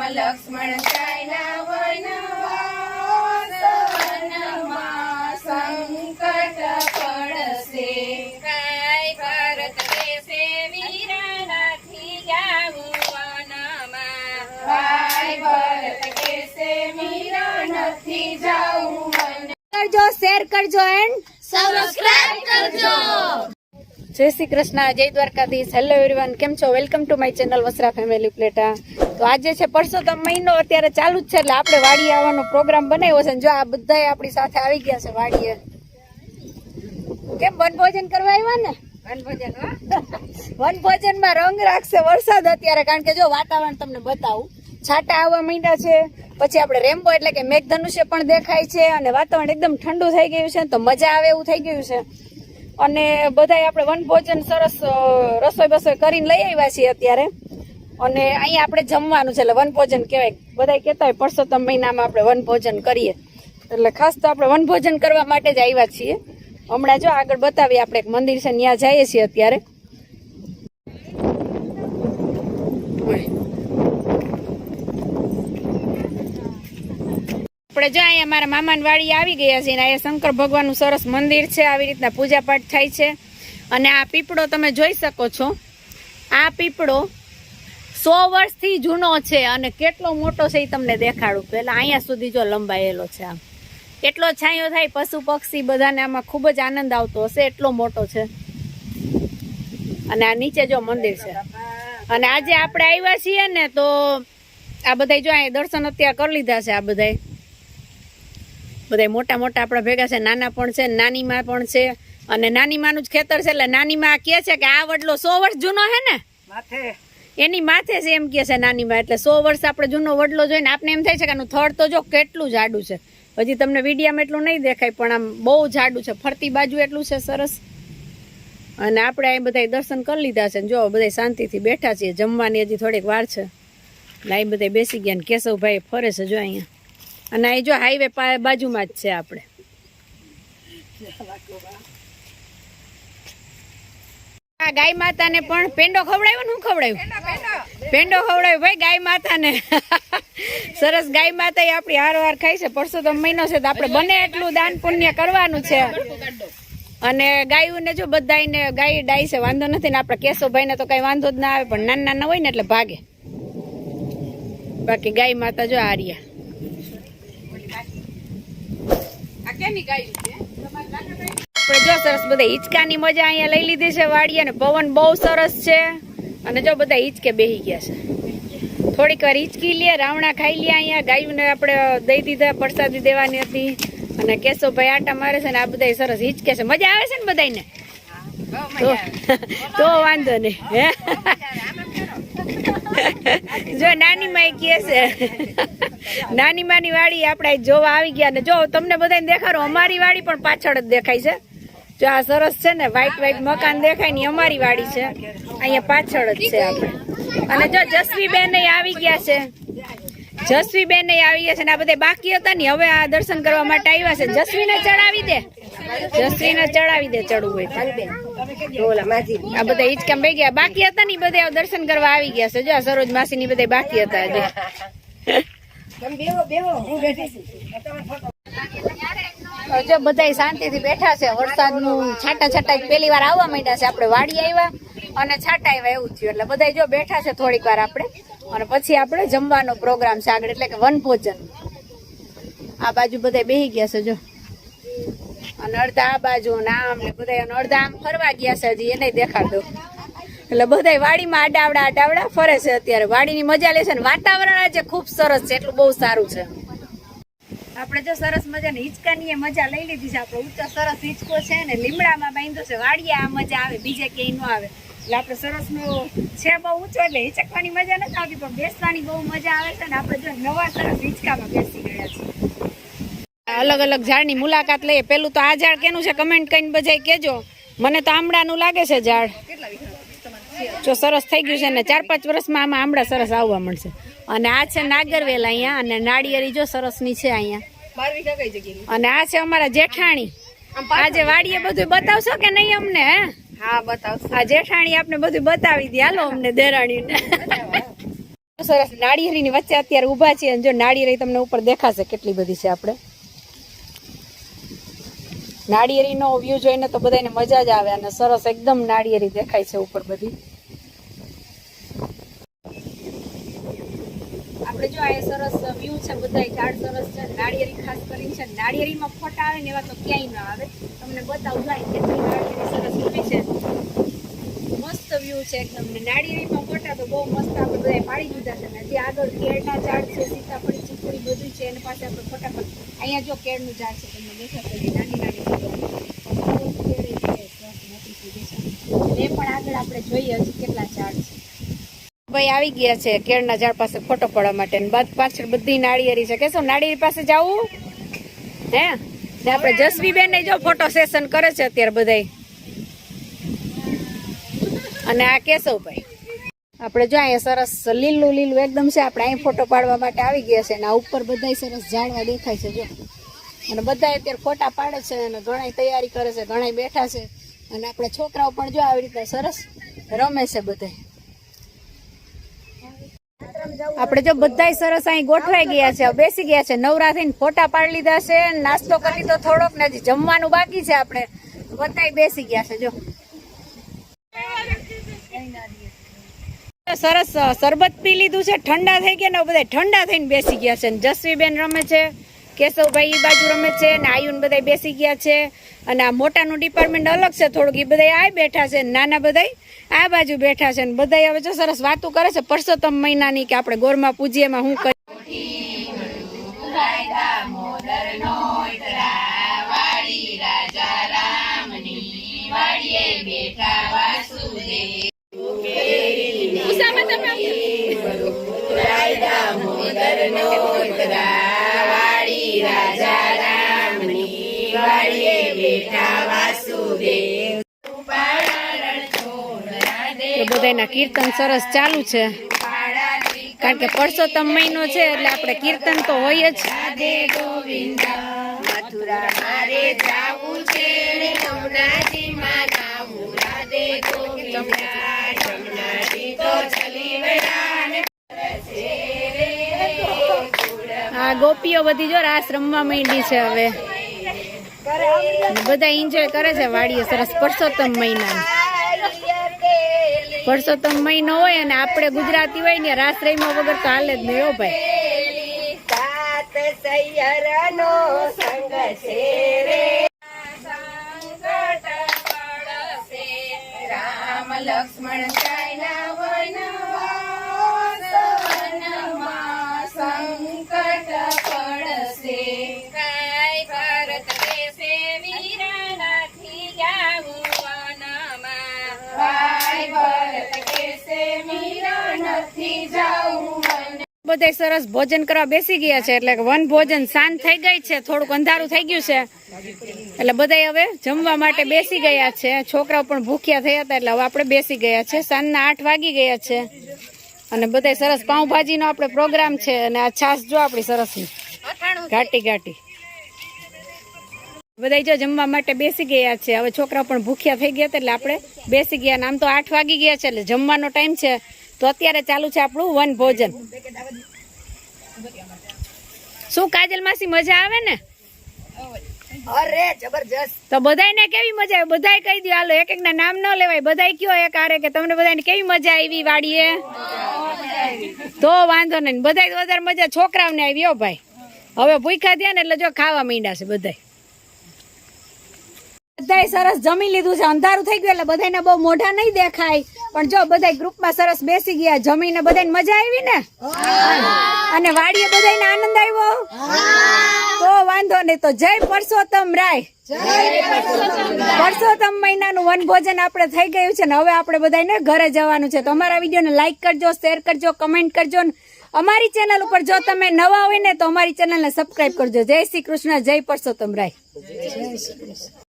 લક્ષ્મણ ચાલ્યા વનમાં સંકટ પડશે કાંઈ ભારત દેશે વીર નથી જાવું વનમાં કાંઈ ભારત દેશે વીર નથી જાવું વન કરજો શેર કરજો એન્ડ સબસ્ક્રાઇબ કરજો। જય શ્રી કૃષ્ણ, જય દ્વારકાધીશ। હેલો એવરીવન, કેમ છો? Welcome to my channel Vasra family પ્લેટા। તો આજે છે પરસોત્તમ મહિનો, અત્યારે ચાલુ જ છે એટલે આપણે વાડીએ આવવાનો પ્રોગ્રામ બનાવ્યો છે। જો આ બધાય આપણી સાથે આવી ગયા છે વાડીએ। કેમ વનભોજન કરવા આવ્યા ને? વનભોજનમાં રંગ રાખશે વરસાદ અત્યારે, કારણ કે જો વાતાવરણ તમને બતાવું, છાંટા આવવા માંડ્યા છે, પછી આપણે રેમ્બો એટલે કે મેઘધનુષ્ય પણ દેખાય છે અને વાતાવરણ એકદમ ઠંડુ થઈ ગયું છે, તો મજા આવે એવું થઈ ગયું છે। અને બધાય આપણે વનભોજન સરસ રસોઈ બસોઈ કરીને લઈ આવ્યા છીએ અત્યારે, અને અહીંયા આપણે જમવાનું છે એટલે વનભોજન કહેવાય। બધાય કહેતા હોય પરસોત્તમ મહિનામાં આપણે વનભોજન કરીએ, એટલે ખાસ તો આપણે વનભોજન કરવા માટે જ આવ્યા છીએ। હમણાં જો આગળ બતાવીએ, આપણે એક મંદિર છે ત્યાં જઈએ છીએ અત્યારે। આપણે જો અહીંયા મારા મામાની વાડી આવી ગયા છે, અહીંયા શંકર ભગવાનનું સરસ મંદિર છે, આવી રીતના પૂજા પાઠ થાય છે। અને આ પીપળો તમે જોઈ શકો છો, આ પીપળો 100 વર્ષથી જૂનો છે અને કેટલો મોટો છે એ તમને દેખાડું। પેલા અહીંયા સુધી જો લંબાયેલો છે, આમ એટલો છાંયો થાય, પશુ પક્ષી બધાને આમાં ખૂબ જ આનંદ આવતો હશે, એટલો મોટો છે। અને આ નીચે જો મંદિર છે, અને આજે આપણે આવ્યા છીએ ને તો આ બધા જો અહીંયા દર્શન અત્યારે કરી લીધા છે। આ બધા મોટા મોટા આપણા ભેગા છે, નાના પણ છે, નાની માં પણ છે, અને નાની માનું જ ખેતર છે, એટલે નાની માં કહે છે કે આ વડલો 100 વર્ષ જૂનો છે ને, એની માથે છે એમ કે છે નાની માં, એટલે 100 વર્ષ આપણે જૂનો વડલો જોઈને આપણે એમ થાય છે કે આનું થડ તો જો કેટલું જાડું છે। હજી તમને વિડીયામાં એટલું નહીં દેખાય, પણ આમ બહુ જાડું છે, ફરતી બાજુ એટલું છે સરસ। અને આપણે અહીં બધા દર્શન કરી લીધા છે, જો બધા શાંતિથી બેઠા છીએ, જમવાની હજી થોડીક વાર છે, એટલે અહીં બધા બેસી ગયા, કેશવભાઈ ફરે છે જો અહીંયા, અને અહીં જો હાઈવે બાજુમાં જ છે આપણે। આ ગાય માતાને પણ પેંડો ખવડાવ્યો ને? હું ખવડાવ્યું? પેંડો ખવડાવ્યો ભાઈ ગાય માતાને। સરસ, ગાય માતા આપણી હારવાર ખાય છે, પરસોત્તમ મહિનો છે તો આપણે બને એટલું દાન પુણ્ય કરવાનું છે। અને ગાયોને જો બધાને ગાય ડાય છે, વાંધો નથી ને, આપણે કેશવભાઈને તો કઈ વાંધો જ ના આવે, પણ નાના નાના હોય ને એટલે ભાગે। બાકી ગાય માતા જો આર્યા આપણે જો સરસ બધા હિંચકાની મજા અહીંયા લઈ લીધી છે વાડી, અને પવન બહુ સરસ છે, અને જો બધા હિંચકે બેસી ગયા છે। થોડીક વાર હિંચકી લે, રાવણા ખાઈ લે। અહીંયા ગાયોને આપણે દઈ દીધા, પ્રસાદી દેવાની હતી, અને કેશવભાઈ આટા મારે છે ને, આ બધા સરસ હિંચકે છે, મજા આવે છે ને બધાને? તો વાંધો નહીં હે। જો નાની માં કહે છે, નાની માની વાડી આપણે જોવા આવી ગયા, ને જો તમને બધાને દેખાડો, અમારી વાડી પણ પાછળ જ દેખાય છે। જો આ સરસ છે ને, વ્હાઈટ મકાન દેખાય ને, અમારી વાડી છે અહીંયા પાછળ જ છે આપણે। અને જો જસવીબેન આવી ગયા છે, જસવીબેન આવી ગયા છે, ને આ બધા બાકી હતા ને, હવે આ દર્શન કરવા માટે આવ્યા છે। જસવીને ચડાવી દે, જસવીને ચડાવી દે, ચડવું હોય આ બધા હિંચકામ બે ગયા, બાકી હતા ને બધા દર્શન કરવા આવી ગયા છે। જો આ સરોજ માસી ની બધા બાકી હતા હજી। જો બધા શાંતિથી બેઠા છે, વરસાદનું છાંટા છાંટા પહેલી વાર આવવા માંડ્યા છે, આપણે વાડી આવ્યા અને છાંટા આવ્યા એવું થયું, એટલે બધા જો બેઠા છે થોડીક વાર આપણે, અને પછી આપણે જમવાનો પ્રોગ્રામ છે આગળ, એટલે કે વનભોજન। આ બાજુ બધા બેસી ગયા છે જો, અને અડધા આ બાજુ આમ ને બધા, અડધા આમ ફરવા ગયા છે, હજી એને દેખાડ દો। એટલે બધા વાડીમાં આડાવડા ફરે છે અત્યારે, વાડીની મજા લે છે, ને વાતાવરણ આજે ખૂબ સરસ છે, એટલું બહુ સારું છે। આપણે જો સરસ મજાની હિંચકાની મજા લઈ લીધી છે, આપણો ઊંચો સરસ હિંચકો છે ને, લીમડામાં બાંધ્યો છે, વાડીએ આ મજા આવે, બીજે ક્યાંય ન આવે। એટલે આપણે સરસ નો છે બહુ ઊંચો, એટલે હિંચકવાની મજા નથી આવતી, પણ બેસવાની બહુ મજા આવે છે, ને આપણે જો નવા સરસ હિંચકામાં બેસી ગયા છીએ। અલગ અલગ ઝાડની મુલાકાત લઈએ। પેલું તો આ ઝાડ કેનું છે કમેન્ટ કરીને બધાય કેજો, મને તો આમળાનું લાગે છે ઝાડ, જો સરસ થઈ ગયું છે, ને 4-5 વર્ષમાં આમાં આમળા સરસ આવવા મળશે। અને આ છે નાગરવેલ અહીંયા, અને નાળિયેરી જો સરસ ની છે અહીંયા, અને આ છે અમારા જેઠાણી। આજે વાડીએ બધું બતાવશો કે નહીં અમને? હે, હા બતાવશો। આ જેઠાણી આપણે બધું બતાવી દી, હાલો અમને દેરાણીને। સરસ નાળિયેરીની વચ્ચે અત્યારે ઊભા છીએ અને જો નાળિયેરી તમને ઉપર દેખાશે કેટલી બધી છે. આપણે નાળિયેરીનો વ્યૂ જોઈને તો બધાને મજા જ આવે અને સરસ એકદમ નાળિયેરી દેખાય છે ઉપર બધી. આપણે જો આ સરસ વ્યૂ છે, બધા ઝાડ સરસ છે, નાળિયેરી ખાસ કરીને છે. નાળિયેરીમાં ફોટા આવે ને એવા તો ક્યાંય ના આવે. તમને બતાવું જાય કેટલી નાળિયેરી સરસ ઊભી છે. મસ્ત વ્યૂ છે એકદમ. ને નાળિયેરીમાં ફોટા તો બહુ મસ્ત આપણે બધા પાડી દીધા છે. ને હજી આગળ કેળના ઝાડ છે, સીતાફળી ચીકુડી બધું છે, એની પાસે આપણે ફોટા પણ. અહીંયા જો કેળનું ઝાડ છે, તમને દેખાશે નાની નાની એ પણ આગળ આપણે જોઈએ હજી કેટલા ઝાડ છે. ભાઈ આવી ગયા છે કેળના ઝાડ પાસે ફોટો પાડવા માટે. બાદ પાછળ બધી નાળિયેરી છે. કેશો નાળિયેરી પાસે જવું હે ને? આપણે જસવીબેન ને જો ફોટો સેશન કરે છે અત્યારે બધાય. અને આ કેશવભાઈ આપણે જો અહીંયા સરસ લીલું લીલું એકદમ છે. આપણે અહીં ફોટો પાડવા માટે આવી ગયા છે. અને આ ઉપર બધા સરસ ઝાડવા દેખાય છે જો. અને બધા અત્યારે ફોટા પાડે છે અને ઘણા તૈયારી કરે છે, ઘણા બેઠા છે. અને આપણે છોકરાઓ પણ જો આવી રીતે સરસ રમે છે બધા. આપણે જો બધા સરસ અહીં ગોઠવાઈ ગયા છે, બેસી ગયા છે, નવરા થઈને ફોટા પાડી લીધા છે, નાસ્તો કરી લીધો થોડોક ને હજી જમવાનું બાકી છે. આપણે બધા બેસી ગયા છે જો. સરસ શરબત પી લીધું છે, ઠંડા થઈ ગયા ને બધા ઠંડા થઈને બેસી ગયા છે. જસવીબેન રમે છે, કેશવભાઈ ઈ બાજુ રમે છે, ને આયુન બધા બેસી ગયા છે. અને આ મોટાનું ડિપાર્ટમેન્ટ અલગ છે થોડુંક, એ બધા આ બેઠા છે, નાના બધા આ બાજુ બેઠા છે. ને બધા હવે જો સરસ વાતો કરે છે પરસોત્તમ મહિનાની કે આપણે ગોરમાં પૂજીએમાં હું કરી. બધાના કીર્તન સરસ ચાલુ છે, કારણ કે પરસોત્તમ મહિનો છે એટલે આપણે કીર્તન તો હોય જ. આ ગોપીઓ બધી જો રાસ રમવા માંડી છે હવે. બધા એન્જોય કરે છે વાડીએ સરસ. પરસોત્તમ મહિના, પરસોત્તમ મહિનો હોય અને આપણે ગુજરાતી હોય ને રાસ રહીમાં વગર તો હાલે જ નહીં. હો ભાઈ રામ લક્ષ્મણ સંકટ પડશે, કાય ભારત દેશે વીરા નથી જાવું વનમાં, કાય ભારત દેશે વીરા નથી જાવું. બધા સરસ ભોજન કરવા બેસી ગયા છે, એટલે વન ભોજન સાંજ થઈ ગઈ છે, થોડુંક અંધારું થઈ ગયું છે એટલે બધા હવે જમવા માટે બેસી ગયા છે. છોકરાઓ પણ ભૂખ્યા થયા હતા એટલે હવે આપણે બેસી ગયા છે. સાંજના 8 વાગી ગયા છે અને બધા સરસ પાઉંભાજી નો આપણે પ્રોગ્રામ છે. અને આ છાશ જો આપણી સરસ ઘાટી ઘાટી બધા જો જમવા માટે બેસી ગયા છે. હવે છોકરા પણ ભૂખ્યા થઈ ગયા હતા એટલે આપણે બેસી ગયા. આમ તો 8 વાગી ગયા છે એટલે જમવાનો ટાઈમ છે, તો અત્યારે ચાલુ છે આપણું વન ભોજન. શું કાજલ માસી મજા આવે ને? અરે જબરજસ્ત. તો બધાને કેવી મજા આવી? બધાય કહી દો, હાલો એક એક ના નામ ન લેવાય, બધાય કયો એક આરે કે તમને બધાને કેવી મજા આવી વાડીએ? તો વાંધો નહીં, બધાય વધારે મજા છોકરાઓને આવી. હો ભાઈ હવે ભૂખ્યા થયા ને એટલે જો ખાવા માંડ્યા છે બધાય. બધાય સરસ જમી લીધું છે. અંધારું થઈ ગયું એટલે બધાને બહુ મોઢા નહીં દેખાય, પણ જો બધાય ગ્રુપમાં સરસ બેસી ગયા, જમીને બધાને મજા આવી ને? અને વાડીએ બધાને આનંદ આવ્યો? તો વાંધો નહીં. તો જય પરસોત્તમ રાય. પરસોત્તમ મહિનાનું વનભોજન આપણે થઈ ગયું છે ને હવે આપણે બધાને ઘરે જવાનું છે. તો અમારા વિડીયોને લાઈક કરજો, શેર કરજો, કમેન્ટ કરજો. અમારી ચેનલ ઉપર જો તમે નવા હોય ને તો અમારી ચેનલને સબસ્ક્રાઇબ કરજો. જય શ્રી કૃષ્ણ, જય પરસોત્તમ રાય.